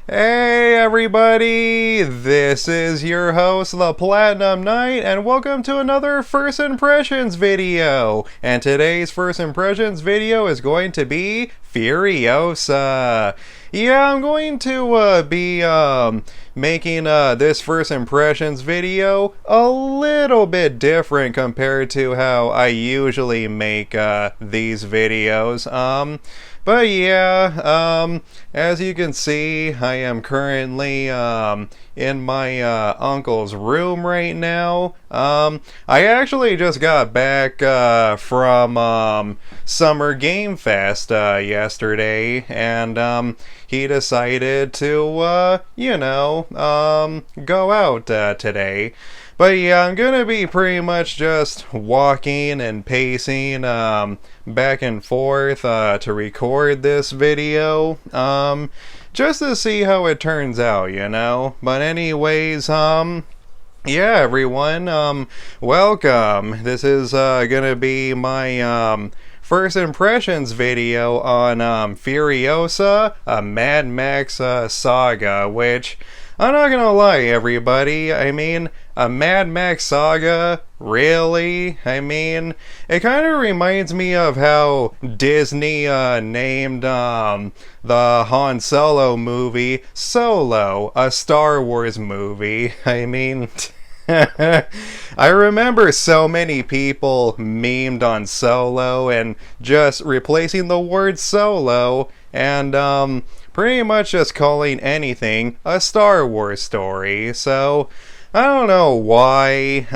Hey everybody, this is your host, the Platinum Knight, and welcome to another First Impressions video. And today's First Impressions video is going to be Furiosa. Yeah, I'm going to be making this First Impressions video a little bit different compared to how I usually make these videos. But yeah, as you can see, I am currently in my uncle's room right now. I actually just got back from Summer Game Fest yesterday, and he decided to, go out today. But yeah, I'm gonna be pretty much just walking and pacing back and forth to record this video, just to see how it turns out. But anyways, yeah, everyone, welcome. This is gonna be my First Impressions video on Furiosa, a Mad Max saga, which, I'm not gonna lie, everybody, I mean, a Mad Max saga, really? I mean, it kind of reminds me of how Disney named the Han Solo movie Solo, a Star Wars movie. I mean, I remember so many people memed on Solo and just replacing the word solo and pretty much just calling anything a Star Wars story. So I don't know why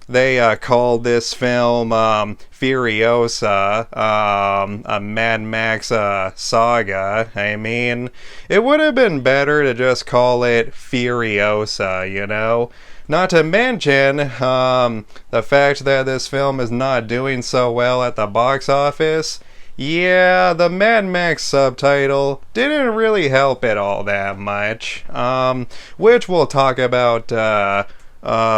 they called this film Furiosa, a Mad Max saga. I mean, it would have been better to just call it Furiosa, Not to mention the fact that this film is not doing so well at the box office. Yeah, the Mad Max subtitle didn't really help it all that much, which we'll talk about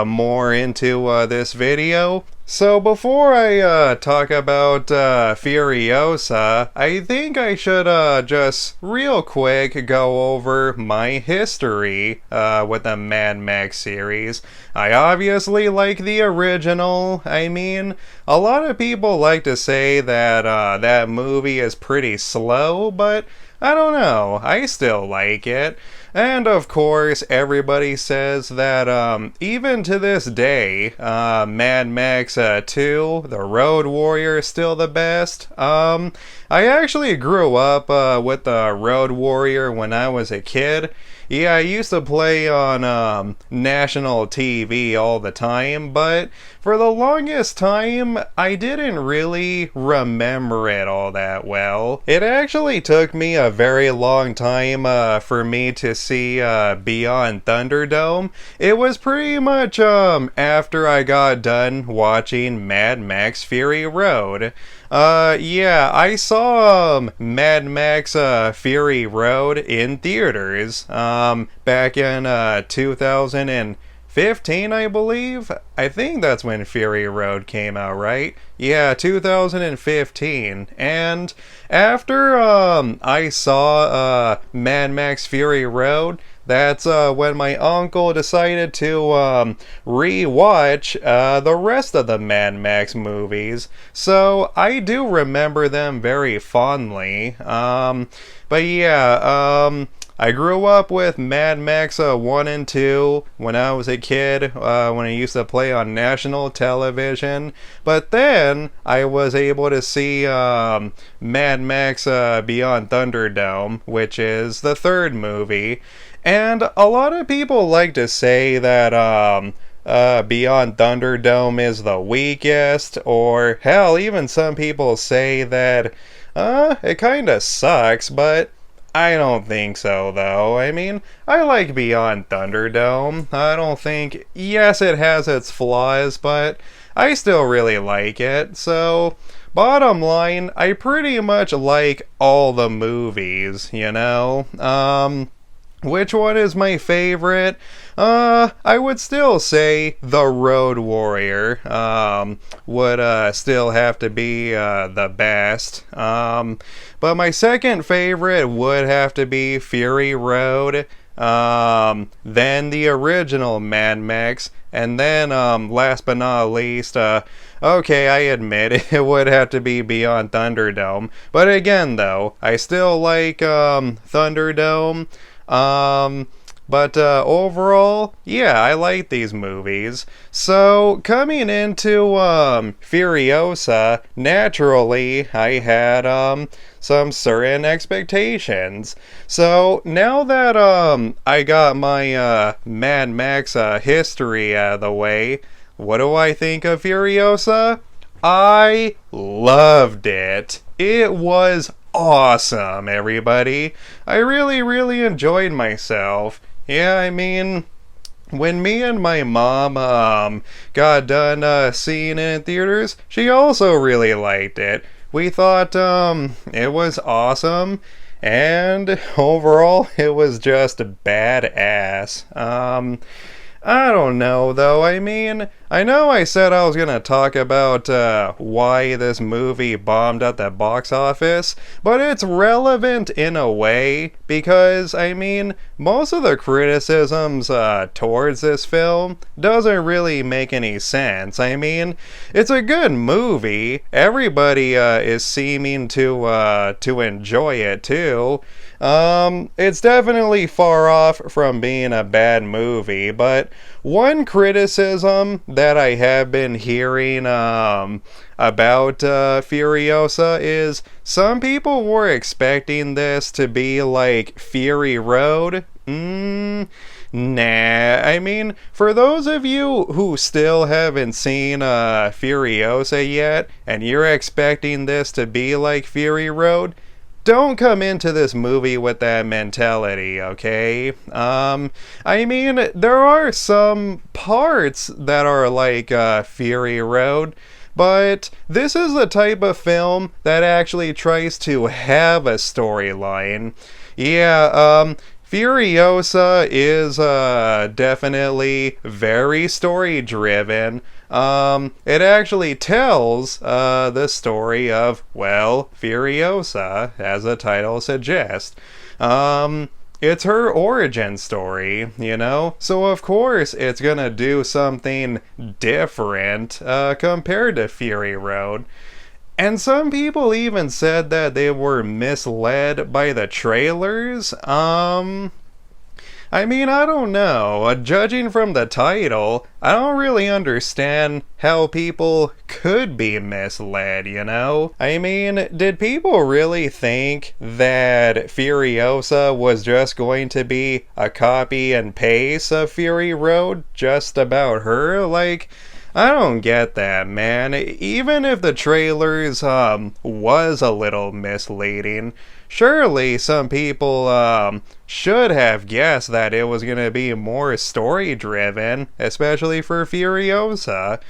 more into this video. So before I talk about Furiosa, I think I should just real quick go over my history with the Mad Max series. I obviously like the original. I mean, a lot of people like to say that that movie is pretty slow, but I don't know, I still like it. And of course, everybody says that even to this day, Mad Max 2, The Road Warrior, is still the best. I actually grew up with The Road Warrior when I was a kid. Yeah, I used to play on national TV all the time, but for the longest time, I didn't really remember it all that well. It actually took me a very long time for me to see Beyond Thunderdome. It was pretty much after I got done watching Mad Max Fury Road. Yeah, I saw Mad Max Fury Road in theaters back in 2015, I believe. I think that's when Fury Road came out, right? Yeah, 2015. And after I saw Mad Max Fury Road, that's when my uncle decided to re-watch the rest of the Mad Max movies. So I do remember them very fondly. But yeah, I grew up with Mad Max 1 and 2 when I was a kid, when I used to play on national television. But then I was able to see Mad Max Beyond Thunderdome, which is the third movie. And a lot of people like to say that Beyond Thunderdome is the weakest, or hell, even some people say that it kinda sucks, but I don't think so, though. I mean, I like Beyond Thunderdome. I don't think... Yes, it has its flaws, but I still really like it. So, bottom line, I pretty much like all the movies, which one is my favorite? I would still say The Road Warrior would still have to be the best. But my second favorite would have to be Fury Road. Then the original Mad Max, and then last but not least, okay, I admit it would have to be Beyond Thunderdome. But again, though, I still like Thunderdome. But overall, yeah, I like these movies. So, coming into Furiosa, naturally, I had some certain expectations. So, now that I got my Mad Max history out of the way, what do I think of Furiosa? I loved it. It was awesome, everybody. I really, really enjoyed myself. Yeah, I mean, when me and my mom got done seeing it in theaters, she also really liked it. We thought it was awesome, and overall, it was just badass. I don't know, though. I mean, I know I said I was gonna talk about why this movie bombed at the box office, but it's relevant in a way because, I mean, most of the criticisms towards this film doesn't really make any sense. I mean, it's a good movie. Everybody is seeming to enjoy it too. It's definitely far off from being a bad movie, but one criticism that I have been hearing about Furiosa is some people were expecting this to be like Fury Road. Nah, I mean, for those of you who still haven't seen Furiosa yet, and you're expecting this to be like Fury Road, don't come into this movie with that mentality, okay? I mean, there are some parts that are like Fury Road, but this is the type of film that actually tries to have a storyline. Yeah, Furiosa is definitely very story driven. It actually tells the story of, well, Furiosa, as the title suggests. It's her origin story, you know? So of course it's gonna do something different compared to Fury Road. And some people even said that they were misled by the trailers. I mean, I don't know. Judging from the title, I don't really understand how people could be misled, you know? I mean, did people really think that Furiosa was just going to be a copy and paste of Fury Road just about her? Like, I don't get that, man. Even if the trailers was a little misleading, surely some people should have guessed that it was going to be more story driven, especially for Furiosa.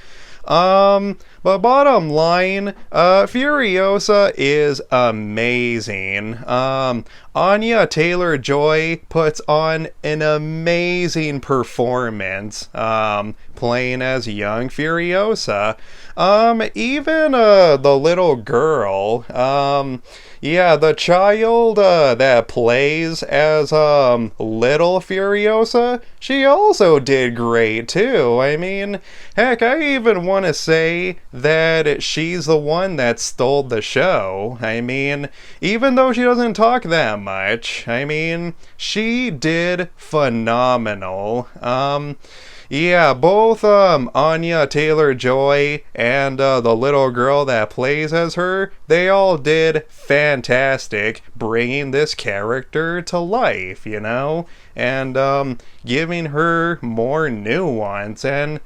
But bottom line, Furiosa is amazing. Anya Taylor-Joy puts on an amazing performance, playing as young Furiosa. Even the little girl, yeah, the child that plays as little Furiosa, she also did great too. I mean, heck, I even want to say that she's the one that stole the show. I mean, even though she doesn't talk that much, I mean, she did phenomenal. Yeah, both Anya Taylor-Joy and the little girl that plays as her, they all did fantastic bringing this character to life, you know? And giving her more nuance and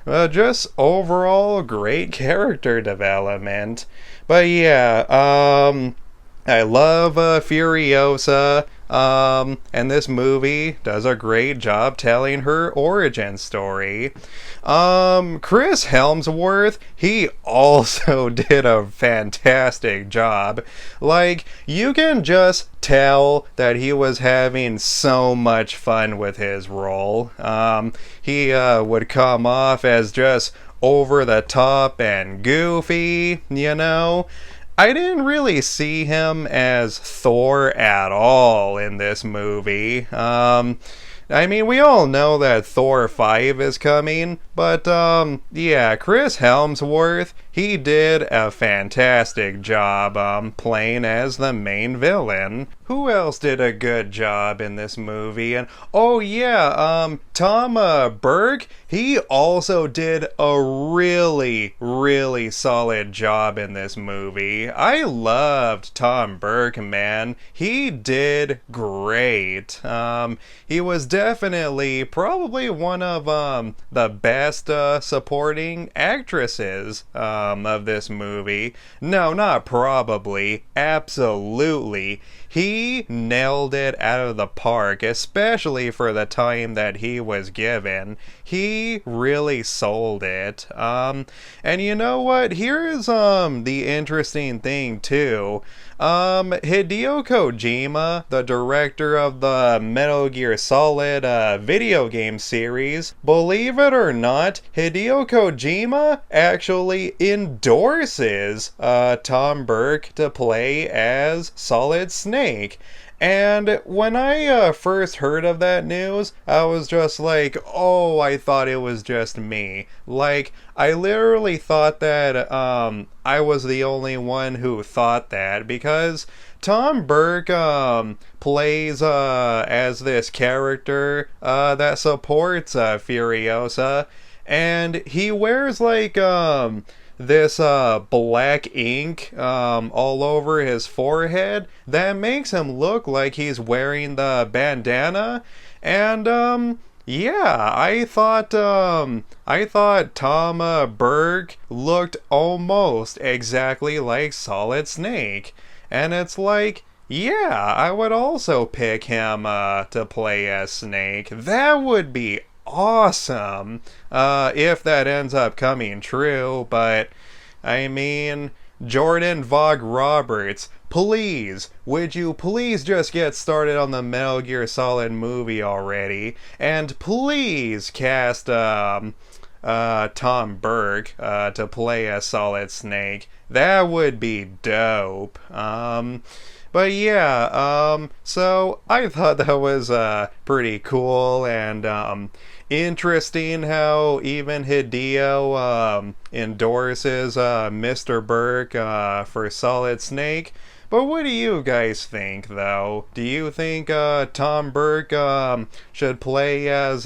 just overall great character development. But yeah, I love Furiosa. And this movie does a great job telling her origin story. Chris Hemsworth, he also did a fantastic job. Like, you can just tell that he was having so much fun with his role. He would come off as just over the top and goofy, you know. I didn't really see him as Thor at all in this movie. I mean, we all know that Thor 5 is coming, but, yeah, Chris Hemsworth, he did a fantastic job, playing as the main villain. Who else did a good job in this movie? And, oh yeah, Tom Berg, he also did a really, really solid job in this movie. I loved Tom Berg, man. He did great. He was definitely probably one of the best supporting actresses of this movie. No, not probably. Absolutely. He nailed it out of the park, especially for the time that he was given. He really sold it. And you know what? Here's the interesting thing too. Hideo Kojima, the director of the Metal Gear Solid video game series, believe it or not, Hideo Kojima actually endorses Tom Berg to play as Solid Snake. And when I first heard of that news, I was just like, oh, I thought it was just me. Like, I literally thought that I was the only one who thought that, because Tom Berg plays as this character that supports Furiosa, and he wears like this black ink all over his forehead that makes him look like he's wearing the bandana. And yeah, I thought Tom Berg looked almost exactly like Solid Snake, and it's like, yeah, I would also pick him to play as Snake. That would be awesome if that ends up coming true. But I mean, Jordan Vogt Roberts, please, would you please just get started on the Metal Gear Solid movie already, and please cast Tom Berg to play as Solid Snake. That would be dope. But yeah, so I thought that was pretty cool and interesting how even Hideo endorses Mr. Berg for Solid Snake. But what do you guys think, though? Do you think Tom Berg should play as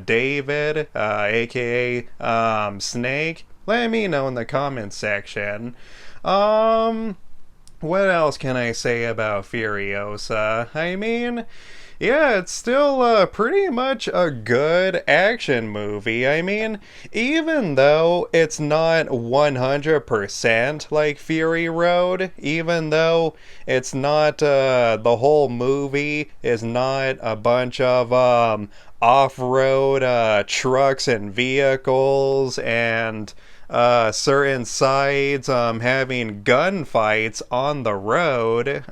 David, aka Snake? Let me know in the comments section. What else can I say about Furiosa? I mean, yeah, it's still pretty much a good action movie. I mean, even though it's not 100% like Fury Road, even though it's not, the whole movie is not a bunch of off-road trucks and vehicles and certain sides having gunfights on the road.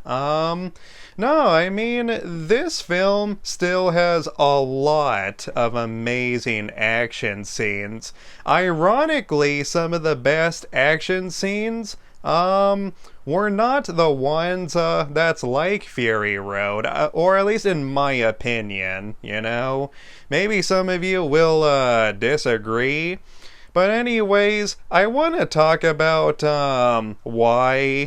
No, I mean, this film still has a lot of amazing action scenes. Ironically, some of the best action scenes were not the ones that's like Fury Road, or at least in my opinion, you know? Maybe some of you will disagree. But anyways, I want to talk about why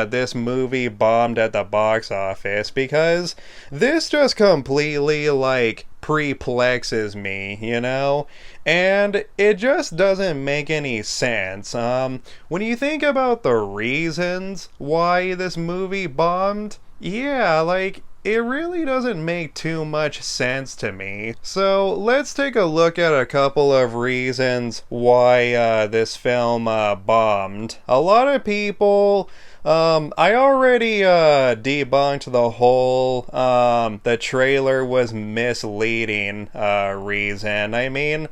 this movie bombed at the box office, because this just completely, like, perplexes me, you know? And it just doesn't make any sense. When you think about the reasons why this movie bombed, yeah, like, it really doesn't make too much sense to me. So let's take a look at a couple of reasons why this film bombed. A lot of people I already debunked the whole the trailer was misleading reason. I mean,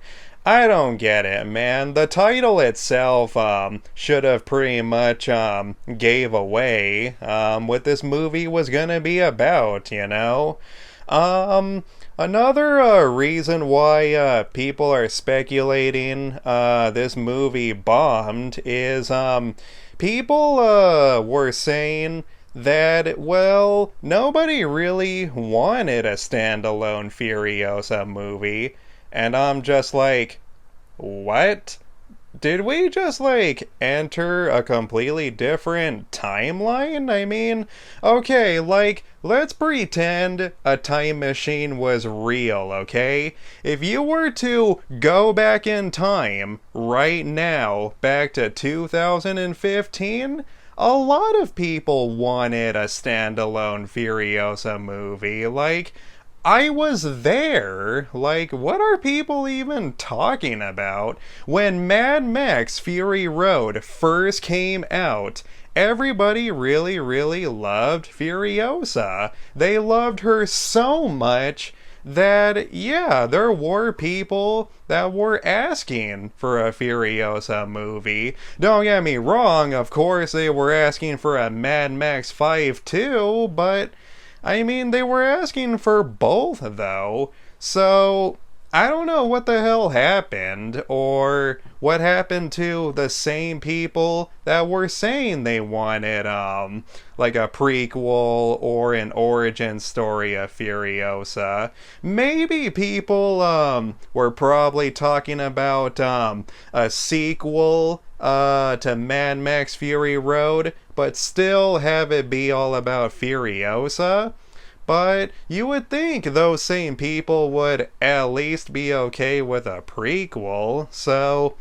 I don't get it, man. The title itself should have pretty much gave away what this movie was gonna be about, you know? Another reason why people are speculating this movie bombed is people were saying that, well, nobody really wanted a standalone Furiosa movie. And I'm just like, what? Did we just, like, enter a completely different timeline? I mean, okay, like, let's pretend a time machine was real, okay? If you were to go back in time right now, back to 2015, a lot of people wanted a standalone Furiosa movie. Like, I was there. Like, what are people even talking about? When Mad Max Fury Road first came out, everybody really, really loved Furiosa. They loved her so much that, yeah, there were people that were asking for a Furiosa movie. Don't get me wrong, of course they were asking for a Mad Max 5 too, but I mean, they were asking for both, though. So, I don't know what the hell happened, or what happened to the same people that were saying they wanted, like a prequel or an origin story of Furiosa. Maybe people, were probably talking about, a sequel, to Mad Max Fury Road, but still have it be all about Furiosa. But you would think those same people would at least be okay with a prequel, so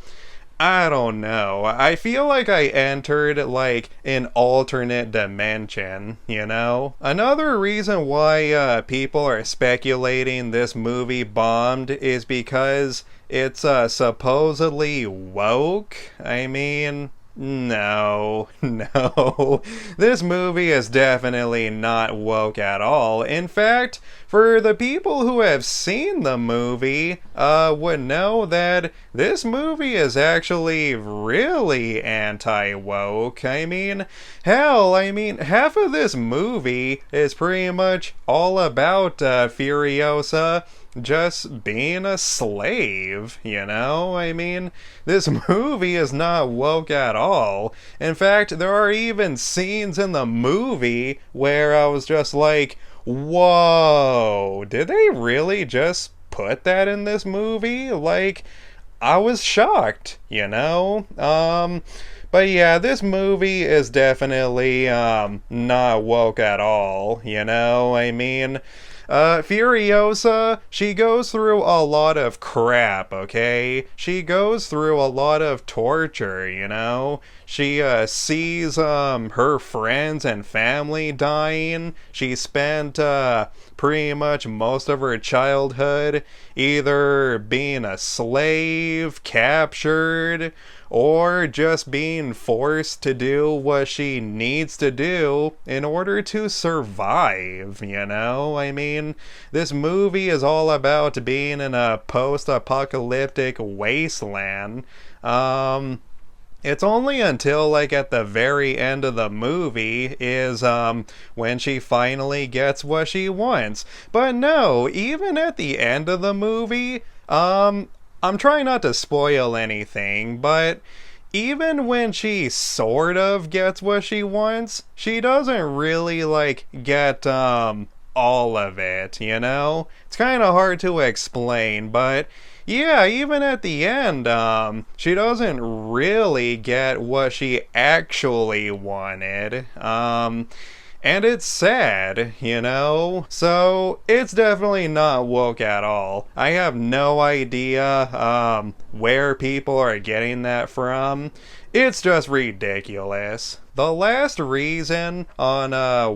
I don't know. I feel like I entered, like, an alternate dimension, you know? Another reason why people are speculating this movie bombed is because it's supposedly woke. I mean, no, no. This movie is definitely not woke at all. In fact, for the people who have seen the movie, would know that this movie is actually really anti-woke. I mean, hell, half of this movie is pretty much all about Furiosa just being a slave, you know? I mean, this movie is not woke at all. In fact, there are even scenes in the movie where I was just like, whoa, did they really just put that in this movie? Like, I was shocked, you know? But yeah, this movie is definitely, not woke at all, you know? I mean, Furiosa, she goes through a lot of crap, okay? She goes through a lot of torture, you know? She, sees, her friends and family dying. She spent, pretty much most of her childhood either being a slave, captured, or just being forced to do what she needs to do in order to survive, you know? I mean, this movie is all about being in a post-apocalyptic wasteland. It's only until, like, at the very end of the movie is, when she finally gets what she wants. But no, even at the end of the movie, I'm trying not to spoil anything, but even when she sort of gets what she wants, she doesn't really, like, get, all of it, you know? It's kind of hard to explain, but yeah, even at the end, she doesn't really get what she actually wanted. And it's sad, you know? So, it's definitely not woke at all. I have no idea, where people are getting that from. It's just ridiculous. The last reason on,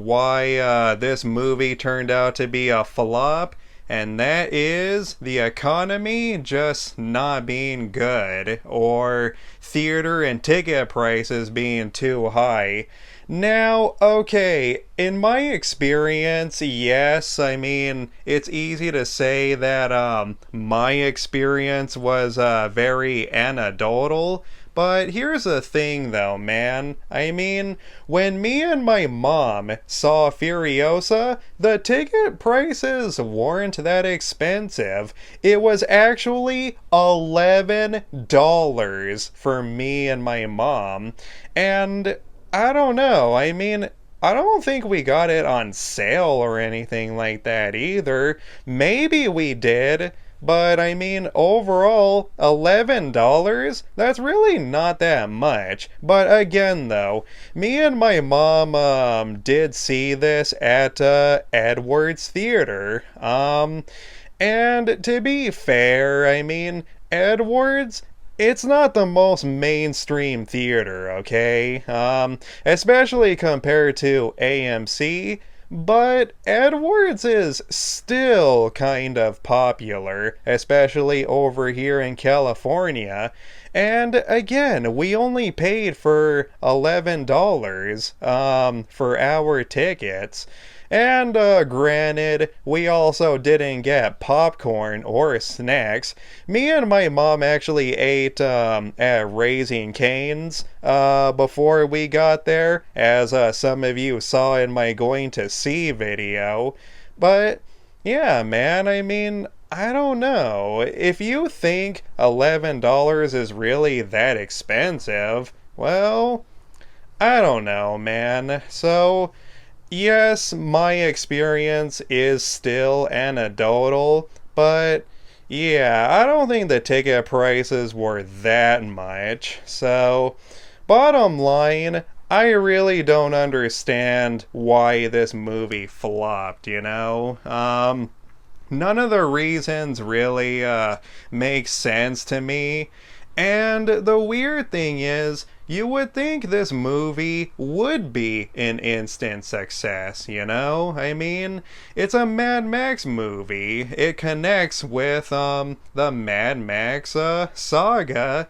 why, this movie turned out to be a flop and that is the economy just not being good, or theater and ticket prices being too high. Now, okay, in my experience, yes, I mean, it's easy to say that my experience was very anecdotal. But here's the thing though, man. I mean, when me and my mom saw Furiosa, the ticket prices weren't that expensive. It was actually $11 for me and my mom. And I don't know, I mean, I don't think we got it on sale or anything like that either. Maybe we did. But I mean, overall, $11? That's really not that much. But again, though, me and my mom did see this at Edwards Theater. And to be fair, I mean, Edwards, it's not the most mainstream theater, okay? Especially compared to AMC. But Edwards is still kind of popular, especially over here in California. And again, we only paid for $11 for our tickets. And granted, we also didn't get popcorn or snacks. Me and my mom actually ate at Raising Cane's before we got there, as some of you saw in my going to see video. But yeah, man, I mean, I don't know. If you think $11 is really that expensive, well, I don't know, man. So, yes, my experience is still anecdotal, but yeah, I don't think the ticket prices were that much. So, bottom line, I really don't understand why this movie flopped, you know? None of the reasons really make sense to me. And the weird thing is, you would think this movie would be an instant success, you know? I mean, it's a Mad Max movie. It connects with the Mad Max saga.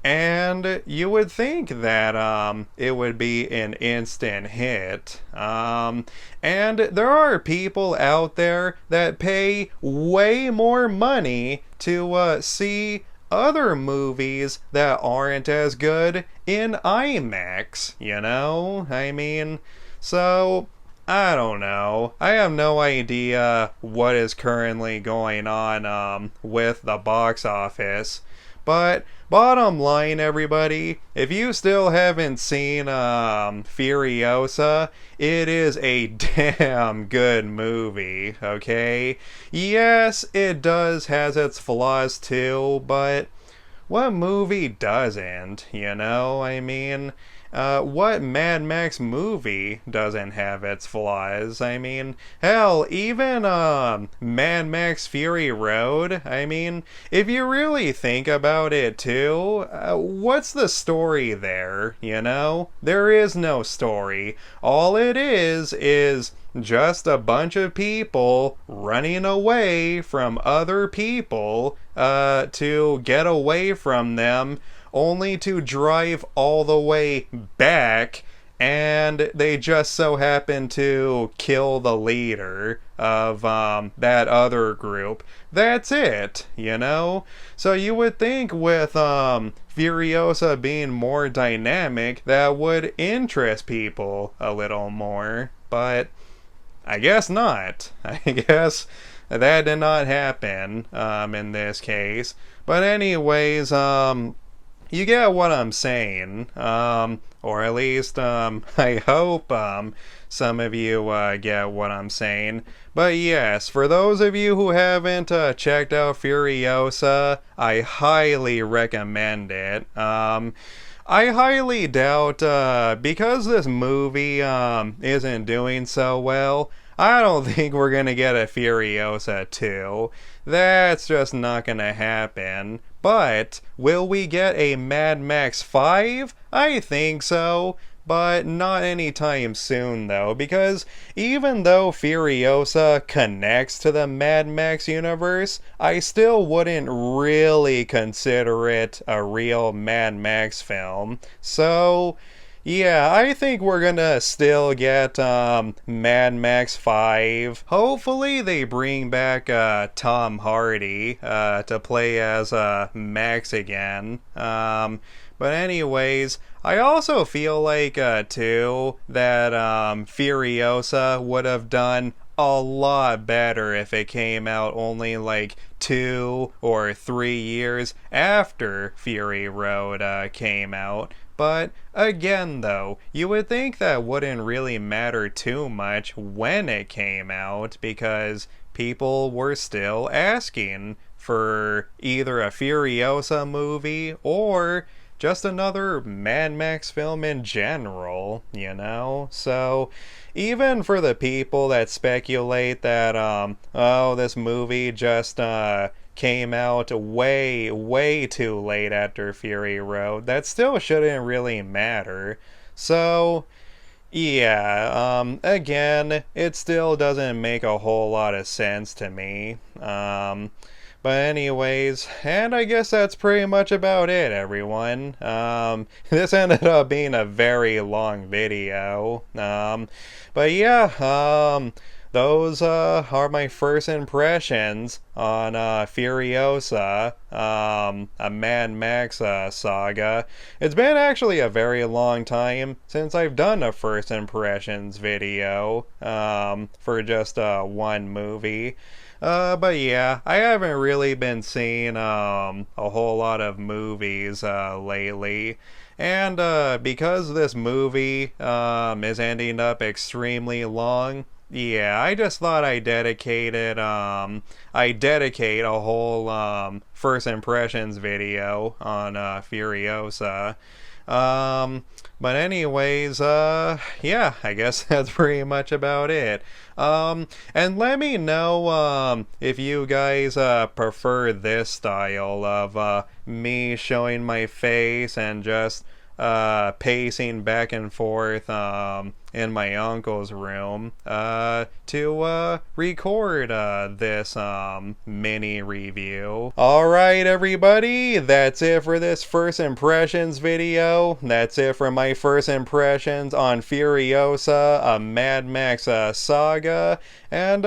And you would think that it would be an instant hit. And there are people out there that pay way more money to see other movies that aren't as good in IMAX, you know? I mean, so, I don't know. I have no idea what is currently going on with the box office. But bottom line, everybody, if you still haven't seen Furiosa, it is a damn good movie, okay? Yes, it has its flaws too, but what movie doesn't, you know? I mean, what Mad Max movie doesn't have its flaws? I mean, hell, even Mad Max Fury Road, I mean, if you really think about it too, what's the story there, you know? There is no story. All it is just a bunch of people running away from other people to get away from them, only to drive all the way back, and they just so happen to kill the leader of that other group. That's it, you know? So you would think with Furiosa being more dynamic, that would interest people a little more, but I guess not. I guess that did not happen in this case. But anyways, you get what I'm saying, or at least I hope some of you get what I'm saying. But yes, for those of you who haven't checked out Furiosa, I highly recommend it. I highly doubt, because this movie isn't doing so well, I don't think we're gonna get a Furiosa 2. That's just not gonna happen. But will we get a Mad Max 5? I think so. but not anytime soon though, because even though Furiosa connects to the Mad Max universe, I still wouldn't really consider it a real Mad Max film. So, yeah, I think we're gonna still get Mad Max 5. Hopefully they bring back Tom Hardy to play as Max again. But anyways, I also feel like too that Furiosa would have done a lot better if it came out only like 2 or 3 years after Fury Road came out. But again, though, you would think that wouldn't really matter too much when it came out because people were still asking for either a Furiosa movie or just another Mad Max film in general, you know? So, even for the people that speculate that, oh, this movie just, came out way too late after Fury Road, that still shouldn't really matter. So, yeah, again, it still doesn't make a whole lot of sense to me. But anyways, and I guess that's pretty much about it, everyone. This ended up being a very long video. But yeah, those are my first impressions on Furiosa, a Mad Max saga. It's been actually a very long time since I've done a first impressions video for just one movie. But yeah, I haven't really been seeing a whole lot of movies lately. And because this movie is ending up extremely long, yeah, I just thought I dedicate a whole first impressions video on Furiosa. But anyways, yeah, I guess that's pretty much about it. And let me know, if you guys, prefer this style of, me showing my face and just, pacing back and forth, in my uncle's room, to, record, this, mini review. Alright, everybody, that's it for this first impressions video. That's it for my first impressions on Furiosa, a Mad Max, saga. And,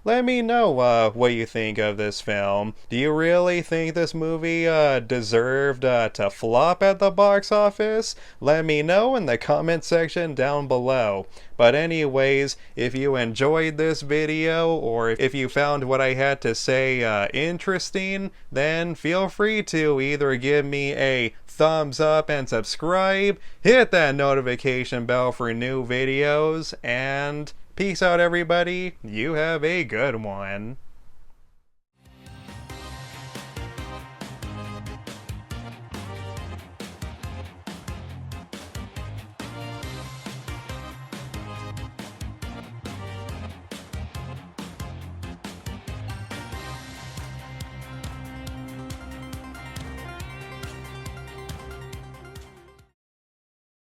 let me know, what you think of this film. Do you really think this movie, deserved, to flop at the box office? Let me know in the comment section down below. But anyways, if you enjoyed this video, or if you found what I had to say interesting, then feel free to either give me a thumbs up and subscribe, hit that notification bell for new videos, and peace out everybody. You have a good one.